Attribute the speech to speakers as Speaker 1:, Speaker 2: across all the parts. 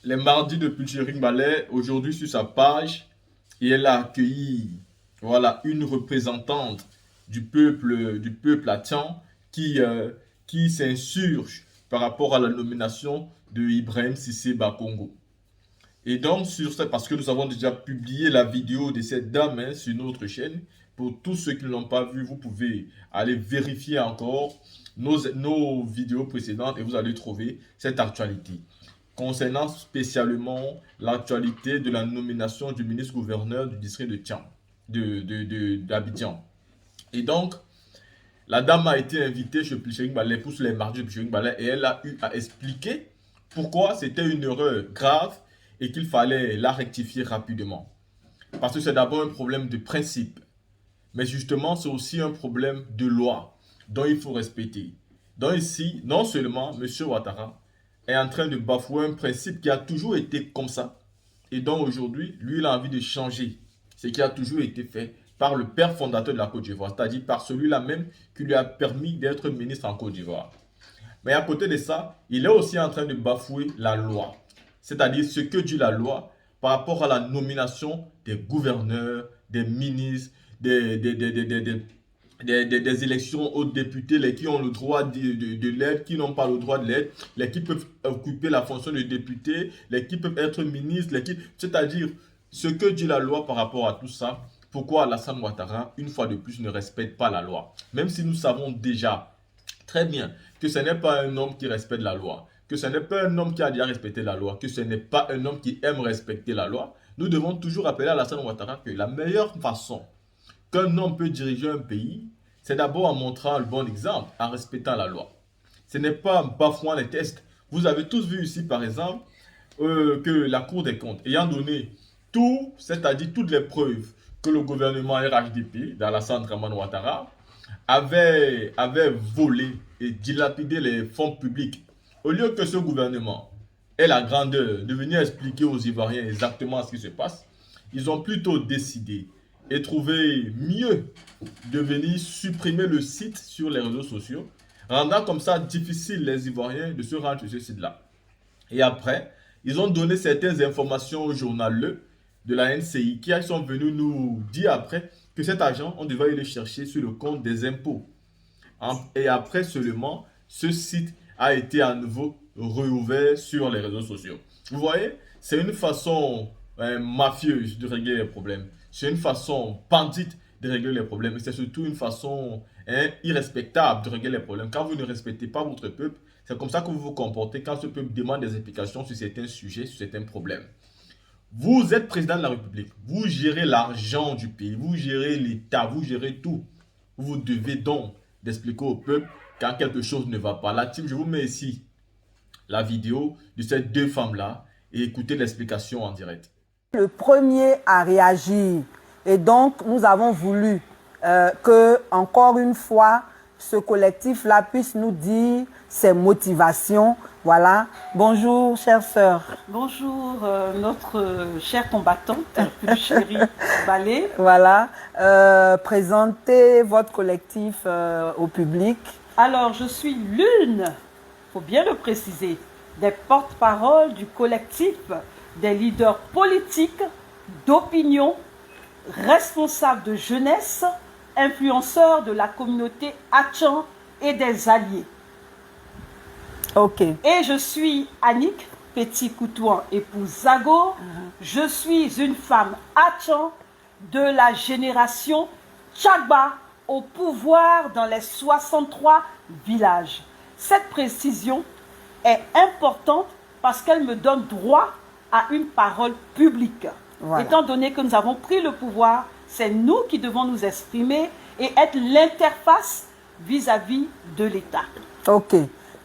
Speaker 1: les mardis de Pulchering Ballet, aujourd'hui sur sa page, et elle a accueilli voilà, une représentante du peuple haïtien qui, qui s'insurge par rapport à la nomination de Ibrahim Cissé Bakongo. Et donc, sur ça, parce que nous avons déjà publié la vidéo de cette dame sur notre chaîne, pour tous ceux qui ne l'ont pas vu, vous pouvez aller vérifier encore nos vidéos précédentes et vous allez trouver cette actualité. Concernant spécialement l'actualité de la nomination du ministre-gouverneur du district de Tian, d'Abidjan. Et donc, la dame a été invitée chez Pulchering Ballet pour les mardis de Pulchering Ballet et elle a eu à expliquer pourquoi c'était une erreur grave et qu'il fallait la rectifier rapidement. Parce que c'est d'abord un problème de principe, mais justement c'est aussi un problème de loi dont il faut respecter. Donc ici, non seulement M. Ouattara est en train de bafouer un principe qui a toujours été comme ça, et donc aujourd'hui, lui il a envie de changer ce qui a toujours été fait par le père fondateur de la Côte d'Ivoire, c'est-à-dire par celui-là même qui lui a permis d'être ministre en Côte d'Ivoire. Mais à côté de ça, il est aussi en train de bafouer la loi. C'est-à-dire ce que dit la loi par rapport à la nomination des gouverneurs, des ministres, des élections aux députés, les qui ont le droit de l'aide, qui n'ont pas le droit de l'aide, les qui peuvent occuper la fonction de député, les qui peuvent être ministres, c'est-à-dire ce que dit la loi par rapport à tout ça. Pourquoi Alassane Ouattara, une fois de plus, ne respecte pas la loi? Même si nous savons déjà très bien que ce n'est pas un homme qui respecte la loi, que ce n'est pas un homme qui a déjà respecté la loi, que ce n'est pas un homme qui aime respecter la loi, nous devons toujours rappeler à Alassane Ouattara que la meilleure façon qu'un homme peut diriger un pays, c'est d'abord en montrant le bon exemple, en respectant la loi. Ce n'est pas en bafouant les tests. Vous avez tous vu ici, par exemple, que la Cour des comptes, ayant donné tout, c'est-à-dire toutes les preuves que le gouvernement RHDP d'Alassane Draman Ouattara avait volé et dilapidé les fonds publics. Au lieu que ce gouvernement ait la grandeur de venir expliquer aux Ivoiriens exactement ce qui se passe, ils ont plutôt décidé et trouvé mieux de venir supprimer le site sur les réseaux sociaux, rendant comme ça difficile les Ivoiriens de se rendre sur ce site-là. Et après, ils ont donné certaines informations au journal de la NCI qui sont venus nous dire après que cet argent, on devait aller le chercher sur le compte des impôts. Et après seulement, ce site a été à nouveau réouvert sur les réseaux sociaux. Vous voyez, c'est une façon mafieuse de régler les problèmes. C'est une façon bandite de régler les problèmes. Et c'est surtout une façon irrespectable de régler les problèmes. Quand vous ne respectez pas votre peuple, c'est comme ça que vous vous comportez quand ce peuple demande des explications sur certains sujets, sur certains problèmes. Vous êtes président de la République, vous gérez l'argent du pays, vous gérez l'État, vous gérez tout. Vous devez donc d'expliquer au peuple quand quelque chose ne va pas. La team, je vous mets ici la vidéo de ces deux femmes-là et écoutez l'explication en direct.
Speaker 2: Le premier à réagir. Et donc, nous avons voulu que, encore une fois, ce collectif-là puisse nous dire ses motivations. Voilà. Bonjour, chère sœur.
Speaker 3: Bonjour, notre chère combattante, Pulchering Ballet.
Speaker 2: Voilà. Présentez votre collectif au public.
Speaker 3: Alors, je suis l'une, il faut bien le préciser, des porte-paroles du collectif des leaders politiques, d'opinion, responsables de jeunesse, influenceurs de la communauté Hatchan et des alliés.
Speaker 2: Ok.
Speaker 3: Et je suis Annick Petit-Coutouan, épouse Zago. Je suis une femme Hatchan de la génération Tchagba au pouvoir dans les 63 villages. Cette précision est importante parce qu'elle me donne droit à une parole publique. Voilà. Étant donné que nous avons pris le pouvoir, c'est nous qui devons nous exprimer et être l'interface vis-à-vis de l'État.
Speaker 2: Ok,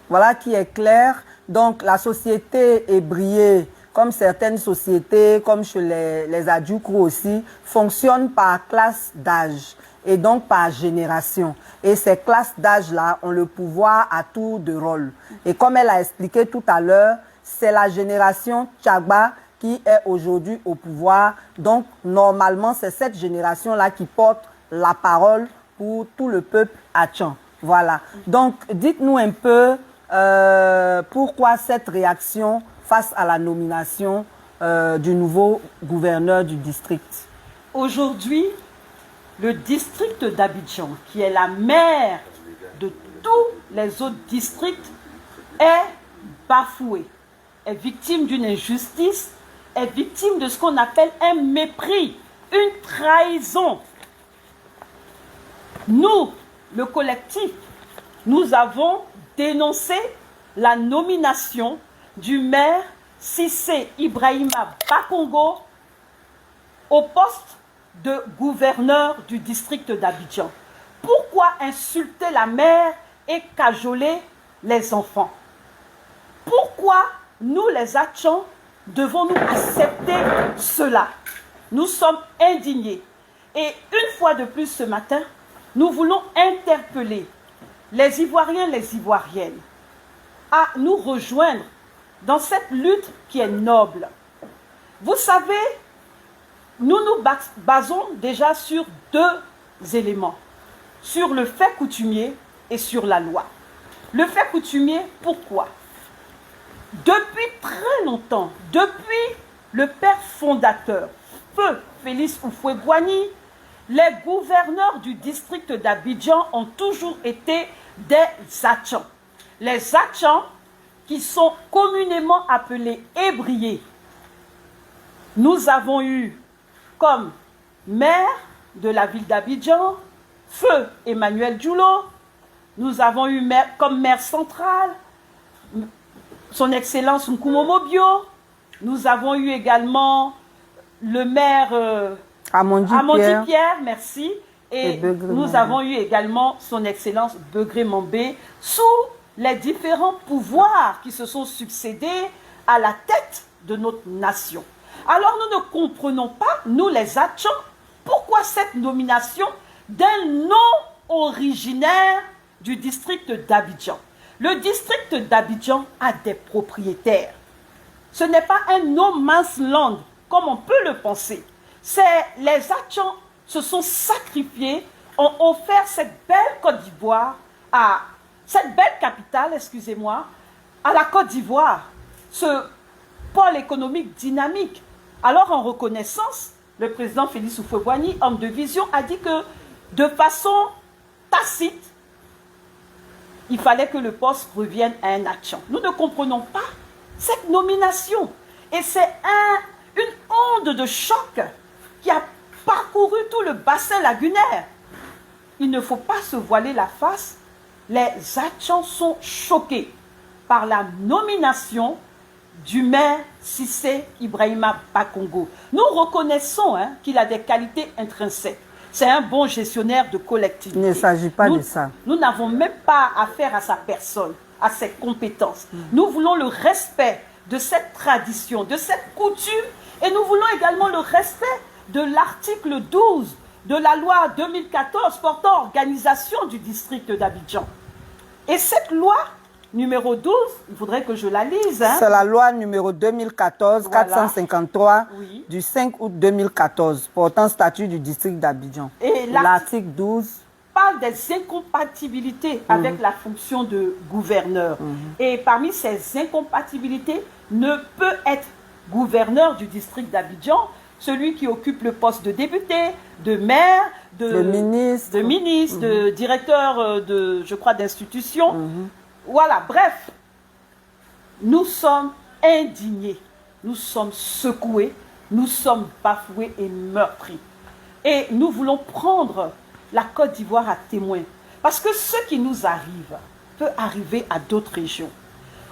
Speaker 2: voilà qui est clair. Donc la société est brillée, comme certaines sociétés, comme chez les Adjoukrou aussi, fonctionne par classe d'âge et donc par génération. Et ces classes d'âge-là ont le pouvoir à tour de rôle. Et comme elle a expliqué tout à l'heure, c'est la génération Tchagba qui est aujourd'hui au pouvoir. Donc, normalement, c'est cette génération-là qui porte la parole pour tout le peuple Hatchan. Voilà. Donc, dites-nous un peu pourquoi cette réaction face à la nomination du nouveau gouverneur du district?
Speaker 3: Aujourd'hui, le district d'Abidjan, qui est la mère de tous les autres districts, est bafoué, est victime d'une injustice, est victime de ce qu'on appelle un mépris, une trahison. Nous, le collectif, nous avons dénoncé la nomination du maire Cissé Ibrahima Bakongo au poste de gouverneur du district d'Abidjan. Pourquoi insulter la mère et cajoler les enfants? Pourquoi nous, les Atchans, devons-nous accepter cela? Nous sommes indignés. Et une fois de plus ce matin, nous voulons interpeller les Ivoiriens, les Ivoiriennes à nous rejoindre dans cette lutte qui est noble. Vous savez, nous nous basons déjà sur deux éléments, sur le fait coutumier et sur la loi. Le fait coutumier, pourquoi? Depuis très longtemps, depuis le père fondateur, Feu Félix Houphouët-Boigny, les gouverneurs du district d'Abidjan ont toujours été des Atchans. Les Atchans qui sont communément appelés ébriés. Nous avons eu comme maire de la ville d'Abidjan, Feu Emmanuel Djoulot. Nous avons eu comme maire central, son Excellence Nkumo Mobio. Nous avons eu également le maire Amondi Pierre, merci. Et nous avons eu également son Excellence Begré Mambé sous les différents pouvoirs qui se sont succédés à la tête de notre nation. Alors nous ne comprenons pas, nous les Atchans, pourquoi cette nomination d'un nom originaire du district d'Abidjan. Le district d'Abidjan a des propriétaires. Ce n'est pas un no man's land comme on peut le penser. C'est les Atchans se sont sacrifiés, ont offert cette belle Côte d'Ivoire cette belle capitale, excusez-moi, à la Côte d'Ivoire, ce pôle économique dynamique. Alors, en reconnaissance, le président Félix Houphouët-Boigny, homme de vision, a dit que de façon tacite, il fallait que le poste revienne à un Atchan. Nous ne comprenons pas cette nomination. Et c'est une onde de choc qui a parcouru tout le bassin lagunaire. Il ne faut pas se voiler la face. Les Atchans sont choqués par la nomination du maire Cissé Ibrahima Bakongo. Nous reconnaissons qu'il a des qualités intrinsèques. C'est un bon gestionnaire de collectivité.
Speaker 2: Il ne s'agit pas de ça.
Speaker 3: Nous n'avons même pas affaire à sa personne, à ses compétences. Nous voulons le respect de cette tradition, de cette coutume, et nous voulons également le respect de l'article 12 de la loi 2014 portant organisation du district d'Abidjan. Et cette loi numéro 12, il faudrait que je la lise.
Speaker 2: C'est la loi numéro 2014-453
Speaker 3: oui.
Speaker 2: du 5 août 2014 portant statut du district d'Abidjan. Et l'article 12
Speaker 3: parle des incompatibilités avec la fonction de gouverneur. Et parmi ces incompatibilités, ne peut être gouverneur du district d'Abidjan celui qui occupe le poste de député, de maire, de ministre, de directeur je crois, d'institution. Voilà, bref, nous sommes indignés, nous sommes secoués, nous sommes bafoués et meurtris. Et nous voulons prendre la Côte d'Ivoire à témoin. Parce que ce qui nous arrive peut arriver à d'autres régions.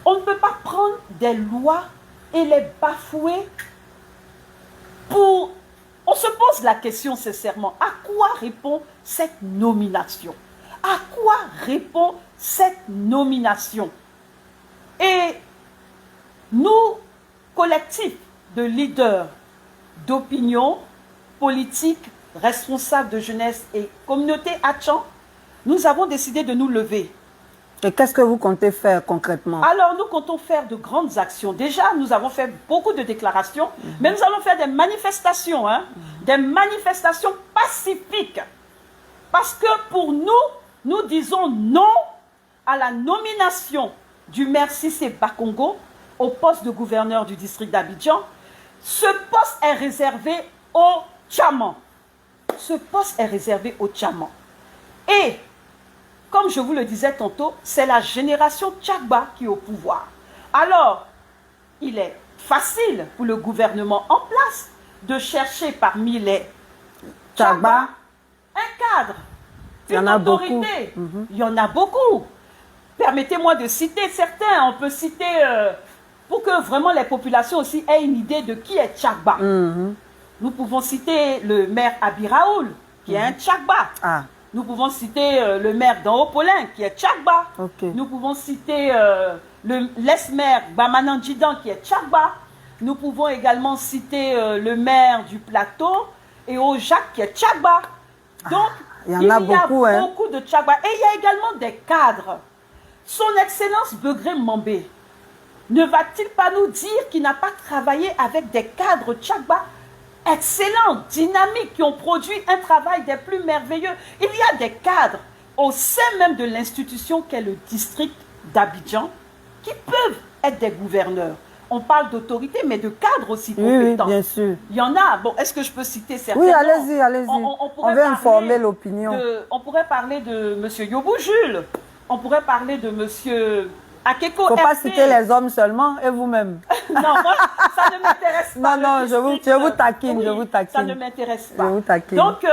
Speaker 3: On ne peut pas prendre des lois et les bafouer pour... On se pose la question sincèrement, à quoi répond cette nomination? À quoi répond cette nomination? Et nous, collectifs de leaders d'opinion politique, responsables de jeunesse et communauté Atchan, nous avons décidé de nous lever.
Speaker 2: Et qu'est-ce que vous comptez faire concrètement?
Speaker 3: Alors, nous comptons faire de grandes actions. Déjà, nous avons fait beaucoup de déclarations, mais nous allons faire des manifestations, des manifestations pacifiques. Parce que pour nous, nous disons non à la nomination du maire Cissé Bakongo au poste de gouverneur du district d'Abidjan, ce poste est réservé aux Tchaman. Ce poste est réservé aux Tchaman. Et, comme je vous le disais tantôt, c'est la génération Tchagba qui est au pouvoir. Alors, il est facile pour le gouvernement en place de chercher parmi les Tchagba un cadre, une autorité. Il y en a beaucoup. Permettez-moi de citer certains. On peut citer, pour que vraiment les populations aussi aient une idée de qui est Tchagba. Nous pouvons citer le maire Abiraoul, qui est un Tchagba. Nous pouvons citer le maire d'Anhopolin, qui est Tchagba. Nous pouvons citer l'ex-maire Bamanandjidan, qui est Tchagba. Nous pouvons également citer le maire du plateau, et Jacques, qui est Tchagba. Donc, il y a beaucoup de Tchagba. Et il y a également des cadres. Son Excellence Begré Mambé ne va-t-il pas nous dire qu'il n'a pas travaillé avec des cadres Tchagba excellents, dynamiques, qui ont produit un travail des plus merveilleux? Il y a des cadres au sein même de l'institution qu'est le district d'Abidjan qui peuvent être des gouverneurs. On parle d'autorité, mais de cadres aussi compétents.
Speaker 2: Oui, bien sûr.
Speaker 3: Il y en a. Bon, est-ce que je peux citer certains?
Speaker 2: Oui, allez-y, allez-y. On veut informer l'opinion.
Speaker 3: On pourrait parler de M. Yobou Jules. On pourrait parler de M. Akeko.
Speaker 2: Il ne faut pas citer les hommes seulement, et vous-même.
Speaker 3: Non, moi, ça ne m'intéresse pas.
Speaker 2: Non, je vous taquine,
Speaker 3: oui,
Speaker 2: je vous taquine.
Speaker 3: Ça ne m'intéresse pas.
Speaker 2: Je vous taquine.
Speaker 3: Donc,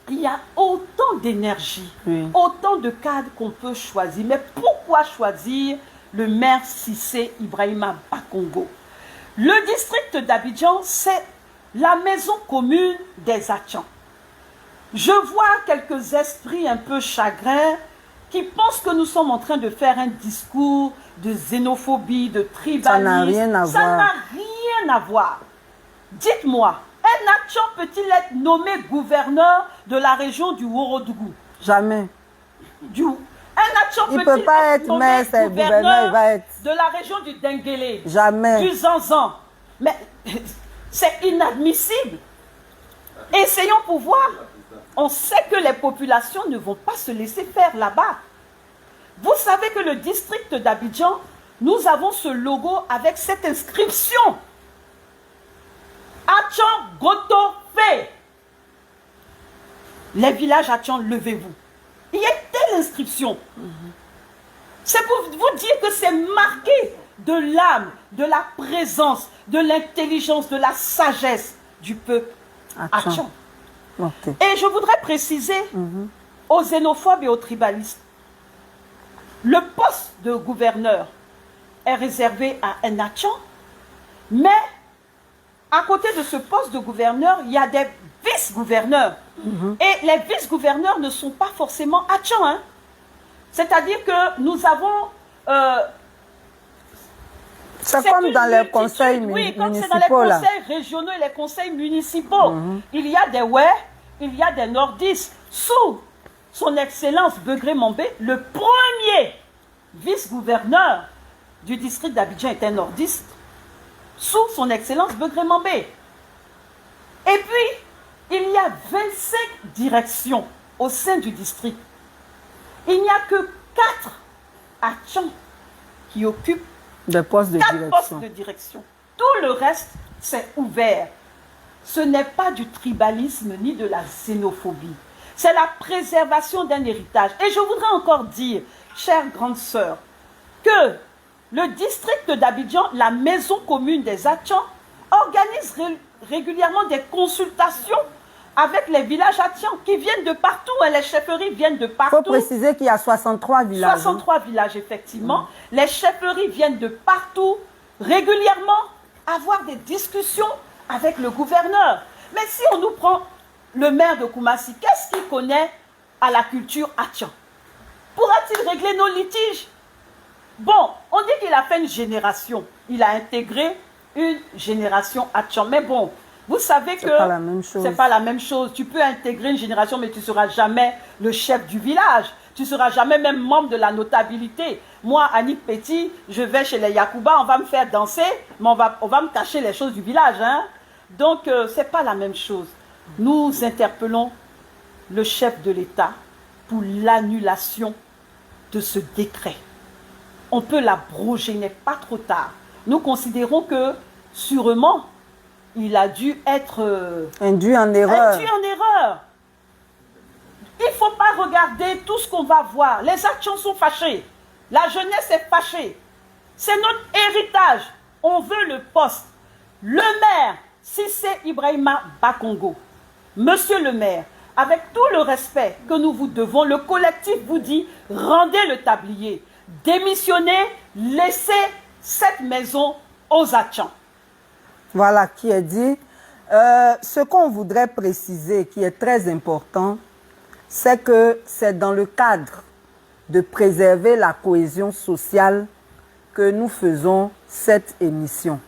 Speaker 3: il y a autant d'énergie, autant de cadres qu'on peut choisir. Mais pourquoi choisir le maire Cissé Ibrahima Bakongo? Le district d'Abidjan, c'est la maison commune des Atchans. Je vois quelques esprits un peu chagrins qui pensent que nous sommes en train de faire un discours de xénophobie, de tribalisme.
Speaker 2: Ça n'a rien à voir.
Speaker 3: Ça n'a rien à voir. Dites-moi, un Atchan peut-il être nommé gouverneur de la région du Worodougou?
Speaker 2: Jamais.
Speaker 3: Un Atchan
Speaker 2: il ne peut pas être maire, c'est gouverneur, il va être...
Speaker 3: de la région du Denguélé?
Speaker 2: Jamais.
Speaker 3: Du Zanzan? Mais c'est inadmissible. Essayons pour voir. On sait que les populations ne vont pas se laisser faire là-bas. Vous savez que le district d'Abidjan, nous avons ce logo avec cette inscription. Atchan Goto Fe. Les villages Atchan, levez-vous. Il y a une telle inscription. C'est pour vous dire que c'est marqué de l'âme, de la présence, de l'intelligence, de la sagesse du peuple Atchan. Et je voudrais préciser aux xénophobes et aux tribalistes, le poste de gouverneur est réservé à un Atchan, mais à côté de ce poste de gouverneur, il y a des vice-gouverneurs. Et les vice-gouverneurs ne sont pas forcément Atchans. Hein. C'est-à-dire que nous avons...
Speaker 2: c'est comme dans les conseils municipaux.
Speaker 3: Oui, comme c'est dans les conseils régionaux et les conseils municipaux. Il y a des il y a des nordistes. Sous son Excellence Begré Mambé, le premier vice-gouverneur du district d'Abidjan est un nordiste. Sous son Excellence Begré Mambé. Et puis, il y a 25 directions au sein du district. Il n'y a que 4 Atchans qui occupent
Speaker 2: des postes de
Speaker 3: 4 postes de direction. Tout le reste, c'est ouvert. Ce n'est pas du tribalisme ni de la xénophobie. C'est la préservation d'un héritage. Et je voudrais encore dire, chère grande sœur, que le district d'Abidjan, la maison commune des Atchans, organise régulièrement des consultations avec les villages Atchans qui viennent de partout. Et les chefferies viennent de partout.
Speaker 2: Il faut préciser qu'il y a 63 villages.
Speaker 3: 63 villages, effectivement. Les chefferies viennent de partout, régulièrement, avoir des discussions avec le gouverneur. Mais si on nous prend le maire de Koumassi, qu'est-ce qu'il connaît à la culture Atchan? Pourra-t-il régler nos litiges? Bon, on dit qu'il a fait une génération. Il a intégré une génération Atchan. Mais bon, vous savez que
Speaker 2: c'est pas la même chose.
Speaker 3: C'est pas la même chose. Tu peux intégrer une génération, mais tu ne seras jamais le chef du village. Tu ne seras jamais même membre de la notabilité. Moi, Annick Petit, je vais chez les Yakouba, on va me faire danser, mais on va me cacher les choses du village. Hein? Donc, ce n'est pas la même chose. Nous interpellons le chef de l'État pour l'annulation de ce décret. on peut l'abroger, il n'est pas trop tard. Nous considérons que, sûrement, il a dû être
Speaker 2: induit en erreur.
Speaker 3: Induit en erreur. Il ne faut pas regarder tout ce qu'on va voir. Les actions sont fâchées. La jeunesse est fâchée. C'est notre héritage. On veut le poste. Le maire, Cissé Ibrahima Bakongo. Monsieur le maire, avec tout le respect que nous vous devons, le collectif vous dit, rendez le tablier. Démissionnez, laissez cette maison aux Atchans.
Speaker 2: Voilà qui est dit. Ce qu'on voudrait préciser, qui est très important, c'est que c'est dans le cadre de préserver la cohésion sociale que nous faisons cette émission.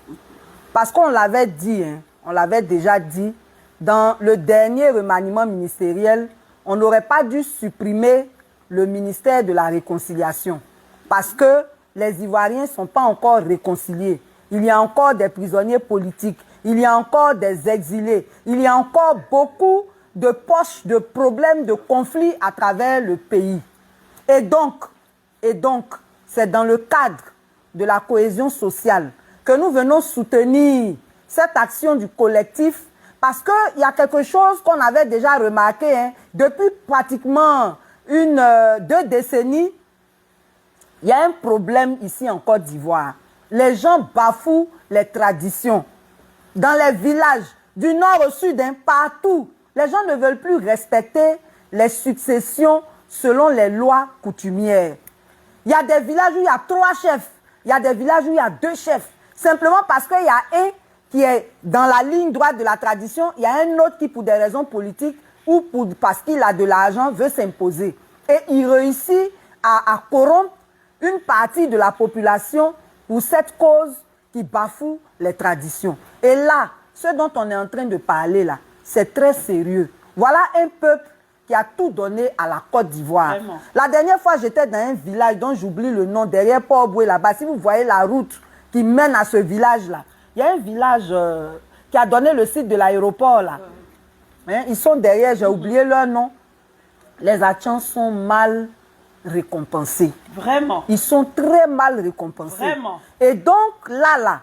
Speaker 2: Parce qu'on l'avait dit, hein, on l'avait déjà dit, dans le dernier remaniement ministériel, on n'aurait pas dû supprimer le ministère de la Réconciliation. Parce que les Ivoiriens ne sont pas encore réconciliés. Il y a encore des prisonniers politiques, il y a encore des exilés, il y a encore beaucoup de poches, de problèmes, de conflits à travers le pays. Et donc, c'est dans le cadre de la cohésion sociale que nous venons soutenir cette action du collectif, parce qu'il y a quelque chose qu'on avait déjà remarqué, hein, depuis pratiquement 2 décennies. Il y a un problème ici en Côte d'Ivoire. Les gens bafouent les traditions. Dans les villages, du nord au sud, hein, partout, les gens ne veulent plus respecter les successions selon les lois coutumières. Il y a des villages où il y a 3 chefs. Il y a des villages où il y a 2 chefs. Simplement parce qu'il y a un qui est dans la ligne droite de la tradition, il y a un autre qui, pour des raisons politiques ou parce qu'il a de l'argent, veut s'imposer. Et il réussit à corrompre une partie de la population pour cette cause qui bafoue les traditions. Et là, ce dont on est en train de parler là, c'est très sérieux. Voilà un peuple qui a tout donné à la Côte d'Ivoire. La dernière fois, j'étais dans un village dont j'oublie le nom, derrière Port-Boué là-bas. Si vous voyez la route qui mène à ce village-là, il y a un village qui a donné le site de l'aéroport là. Hein, ils sont derrière, j'ai oublié leur nom. Les Atchans sont mal récompensés.
Speaker 3: Vraiment.
Speaker 2: Ils sont très mal récompensés.
Speaker 3: Vraiment.
Speaker 2: Et donc là,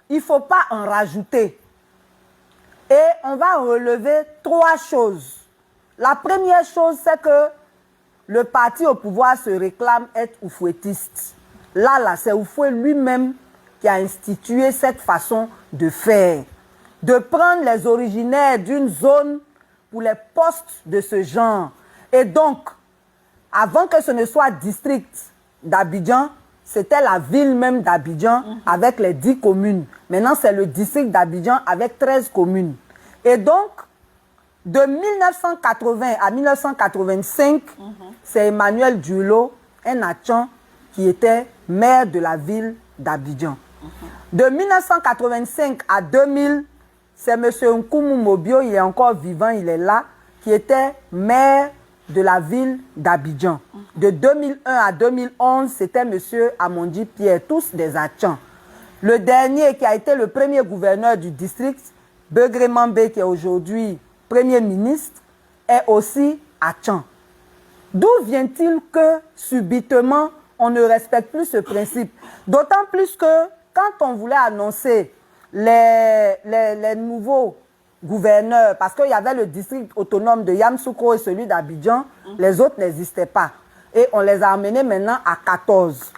Speaker 2: il ne faut pas en rajouter. Et on va relever 3 choses. La première chose, c'est que le parti au pouvoir se réclame être oufouettiste. Là, c'est Oufoué lui-même qui a institué cette façon de faire. De prendre les originaires d'une zone pour les postes de ce genre. Et donc, avant que ce ne soit district d'Abidjan, c'était la ville même d'Abidjan avec les 10 communes. Maintenant, c'est le district d'Abidjan avec 13 communes. Et donc, de 1980 à 1985, c'est Emmanuel Dulo, un Atchan, qui était maire de la ville d'Abidjan. De 1985 à 2000, c'est M. Nkoumou Mobio, il est encore vivant, il est là, qui était maire de la ville d'Abidjan. De 2001 à 2011, c'était M. Amondi Pierre, tous des Atchans. Le dernier qui a été le premier gouverneur du district, Begré Mambé, qui est aujourd'hui Premier ministre, est aussi Atchan. D'où vient-il que, subitement, on ne respecte plus ce principe? D'autant plus que, quand on voulait annoncer les nouveaux gouverneurs, parce qu'il y avait le district autonome de Yamoussoukro et celui d'Abidjan, les autres n'existaient pas. Et on les a amenés maintenant à 14.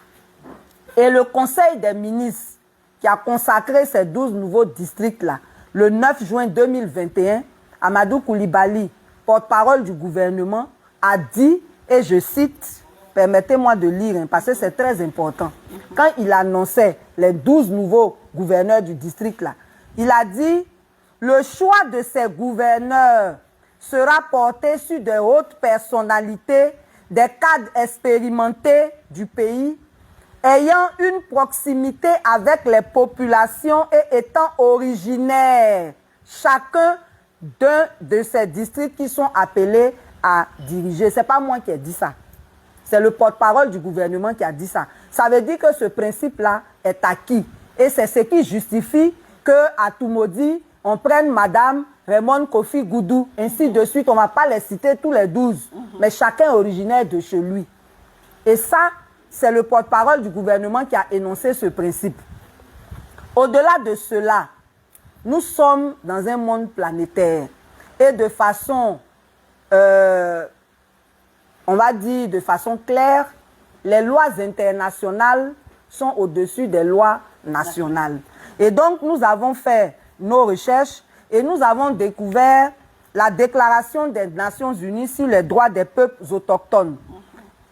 Speaker 2: Et le Conseil des ministres, qui a consacré ces 12 nouveaux districts-là, le 9 juin 2021, Amadou Koulibaly, porte-parole du gouvernement, a dit, et je cite, permettez-moi de lire, hein, parce que c'est très important. Quand il annonçait les 12 nouveaux gouverneurs du district-là, il a dit, le choix de ces gouverneurs sera porté sur de hautes personnalités, des cadres expérimentés du pays, ayant une proximité avec les populations et étant originaires, chacun d'un de ces districts qui sont appelés à diriger. Ce n'est pas moi qui ai dit ça. C'est le porte-parole du gouvernement qui a dit ça. Ça veut dire que ce principe-là est acquis. Et c'est ce qui justifie qu'à Toumoudi, on prenne Madame Raymond Kofi Goudou, ainsi de suite. On ne va pas les citer tous les 12, mais chacun est originaire de chez lui. Et ça, c'est le porte-parole du gouvernement qui a énoncé ce principe. Au-delà de cela, nous sommes dans un monde planétaire et de façon, on va dire de façon claire, les lois internationales sont au-dessus des lois nationales. Et donc, nous avons fait nos recherches et nous avons découvert la Déclaration des Nations Unies sur les droits des peuples autochtones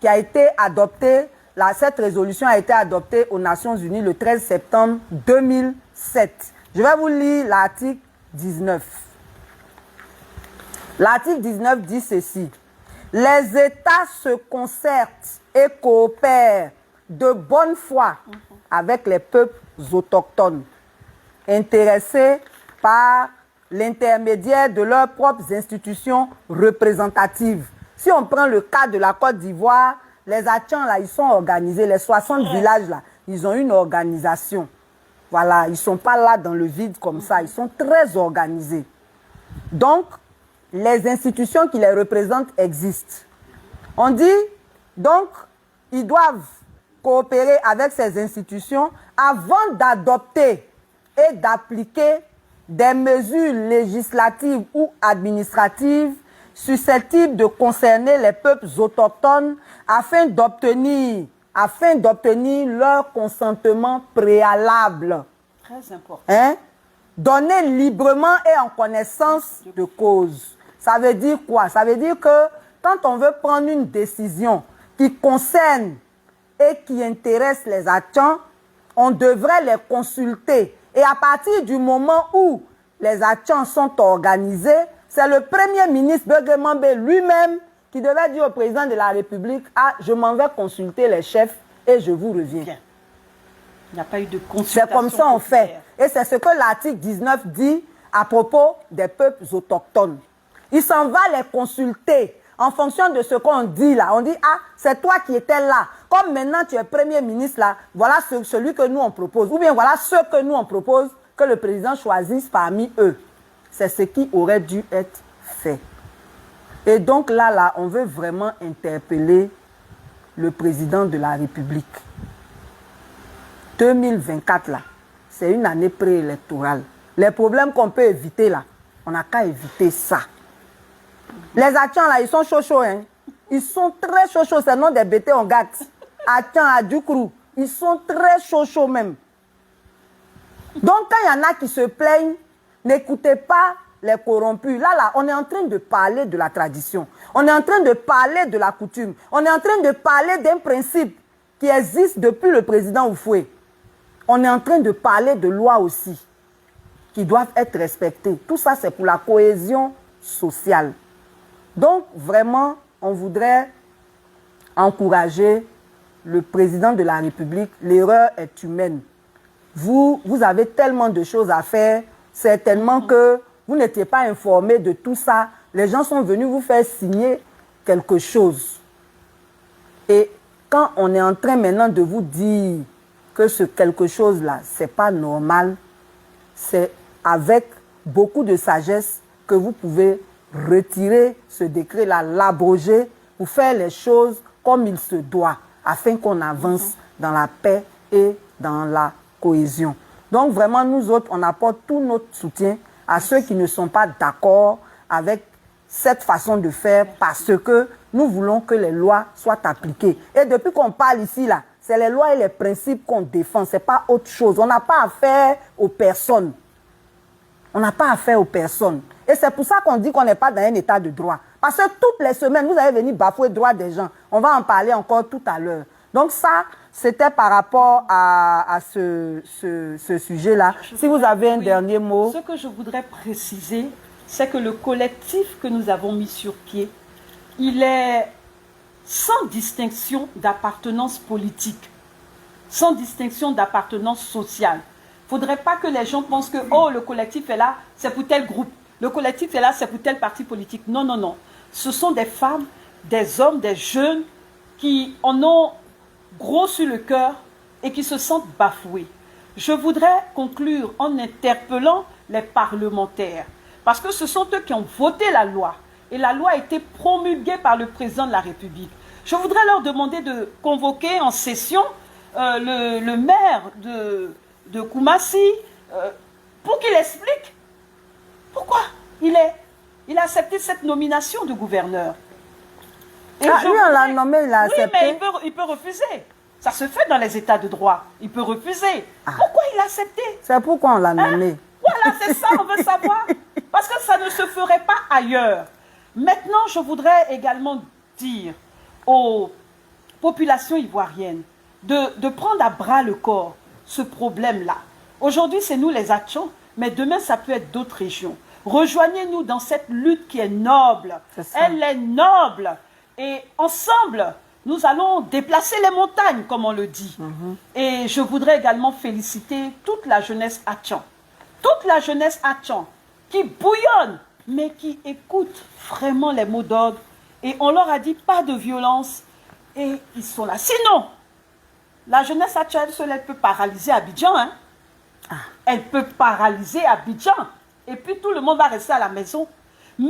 Speaker 2: qui a été adoptée, cette résolution a été adoptée aux Nations Unies le 13 septembre 2007. Je vais vous lire l'article 19. L'article 19 dit ceci. Les États se concertent et coopèrent de bonne foi avec les peuples autochtones, intéressés par l'intermédiaire de leurs propres institutions représentatives. Si on prend le cas de la Côte d'Ivoire, les Atchans, là, ils sont organisés. Les 60 villages, là, ils ont une organisation. Voilà, ils ne sont pas là dans le vide comme ça. Ils sont très organisés. Donc, les institutions qui les représentent existent. On dit, donc, ils doivent coopérer avec ces institutions avant d'adopter et d'appliquer des mesures législatives ou administratives susceptibles de concerner les peuples autochtones afin d'obtenir leur consentement préalable.
Speaker 3: Très important.
Speaker 2: Hein? Donner librement et en connaissance de cause. Ça veut dire quoi? Ça veut dire que quand on veut prendre une décision qui concerne et qui intéresse les Atchans, on devrait les consulter. Et à partir du moment où les Atchans sont organisés, c'est le premier ministre Begue Mambe lui-même qui devait dire au président de la République « Ah, je m'en vais consulter les chefs et je vous reviens. »
Speaker 3: Bien. Il n'y a pas eu de consultation.
Speaker 2: C'est comme ça on fait. Et c'est ce que l'article 19 dit à propos des peuples autochtones. Il s'en va les consulter en fonction de ce qu'on dit là. On dit, ah, c'est toi qui étais là. Comme maintenant tu es premier ministre là, voilà celui que nous on propose. Ou bien voilà ceux que nous on propose que le président choisisse parmi eux. C'est ce qui aurait dû être fait. Et donc là, on veut vraiment interpeller le président de la République. 2024 là, c'est une année préélectorale. Les problèmes qu'on peut éviter là, on n'a qu'à éviter ça. Les Atchans là, ils sont chauds, hein. Ils sont très chauds, c'est le nom des bêtés on gâte. Atchans, Adjoukrou, ils sont très chauds même. Donc quand il y en a qui se plaignent, n'écoutez pas les corrompus. Là, on est en train de parler de la tradition. On est en train de parler de la coutume. On est en train de parler d'un principe qui existe depuis le président Oufoué. On est en train de parler de lois aussi, qui doivent être respectées. Tout ça, c'est pour la cohésion sociale. Donc, vraiment, on voudrait encourager le président de la République. L'erreur est humaine. Vous avez tellement de choses à faire, certainement que vous n'étiez pas informé de tout ça. Les gens sont venus vous faire signer quelque chose. Et quand on est en train maintenant de vous dire que ce quelque chose-là, ce n'est pas normal, c'est avec beaucoup de sagesse que vous pouvez retirer ce décret-là, l'abroger, pour faire les choses comme il se doit, afin qu'on avance dans la paix et dans la cohésion. Donc vraiment, nous autres, on apporte tout notre soutien à ceux qui ne sont pas d'accord avec cette façon de faire parce que nous voulons que les lois soient appliquées. Et depuis qu'on parle ici, là, c'est les lois et les principes qu'on défend, ce n'est pas autre chose. On n'a pas affaire aux personnes. On n'a pas affaire aux personnes. Et c'est pour ça qu'on dit qu'on n'est pas dans un état de droit. Parce que toutes les semaines, vous allez venir bafouer le droit des gens. On va en parler encore tout à l'heure. Donc ça, c'était par rapport à ce sujet-là. Si vous avez un dernier mot.
Speaker 3: Ce que je voudrais préciser, c'est que le collectif que nous avons mis sur pied, il est sans distinction d'appartenance politique, sans distinction d'appartenance sociale. Il ne faudrait pas que les gens pensent que oh, le collectif est là, c'est pour tel groupe. Le collectif est là, c'est pour tel parti politique. Non, non, non. Ce sont des femmes, des hommes, des jeunes qui en ont gros sur le cœur et qui se sentent bafoués. Je voudrais conclure en interpellant les parlementaires. Parce que ce sont eux qui ont voté la loi. Et la loi a été promulguée par le président de la République. Je voudrais leur demander de convoquer en session le maire de Koumassi pour qu'il explique pourquoi il a accepté cette nomination de gouverneur. Et
Speaker 2: lui, on l'a nommé, il a accepté.
Speaker 3: Oui, mais il peut refuser. Ça se fait dans les états de droit. Il peut refuser. Pourquoi il a accepté?
Speaker 2: C'est pourquoi on l'a nommé.
Speaker 3: Voilà, c'est ça, on veut savoir. Parce que ça ne se ferait pas ailleurs. Maintenant, je voudrais également dire aux populations ivoiriennes de prendre à bras le corps ce problème-là. Aujourd'hui, c'est nous les Atchans, mais demain, ça peut être d'autres régions. Rejoignez-nous dans cette lutte qui est noble. Elle est noble. Et ensemble, nous allons déplacer les montagnes, comme on le dit. Et je voudrais également féliciter toute la jeunesse Atchan. Toute la jeunesse Atchan qui bouillonne, mais qui écoute vraiment les mots d'ordre. Et on leur a dit pas de violence. Et ils sont là. Sinon, la jeunesse Atchan, elle peut paralyser Abidjan. Hein? Elle peut paralyser Abidjan. Et puis tout le monde va rester à la maison. Mais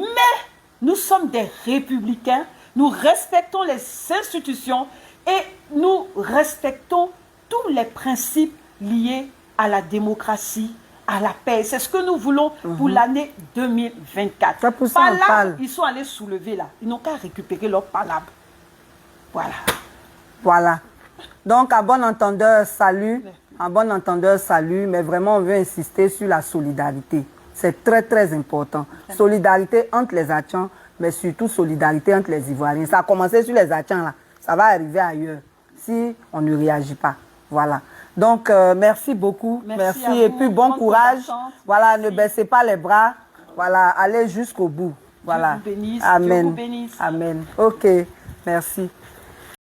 Speaker 3: nous sommes des républicains. Nous respectons les institutions et nous respectons tous les principes liés à la démocratie, à la paix. C'est ce que nous voulons pour l'année 2024.
Speaker 2: C'est pour ça qu'on parle.
Speaker 3: Ils sont allés soulever là. Ils n'ont qu'à récupérer leur palabre. Voilà.
Speaker 2: Voilà. Donc, à bon entendeur, salut. À bon entendeur, salut. Mais vraiment, on veut insister sur la solidarité. C'est très, très important. Solidarité entre les Atchans, mais surtout solidarité entre les Ivoiriens. Ça a commencé sur les Atchans, là. Ça va arriver ailleurs si on ne réagit pas. Voilà. Donc, merci beaucoup. Merci et puis bon courage. Voilà, ne baissez pas les bras. Voilà, allez jusqu'au bout. Voilà.
Speaker 3: Dieu vous bénisse.
Speaker 2: Amen.
Speaker 3: Dieu vous bénisse.
Speaker 2: Amen. OK. Merci.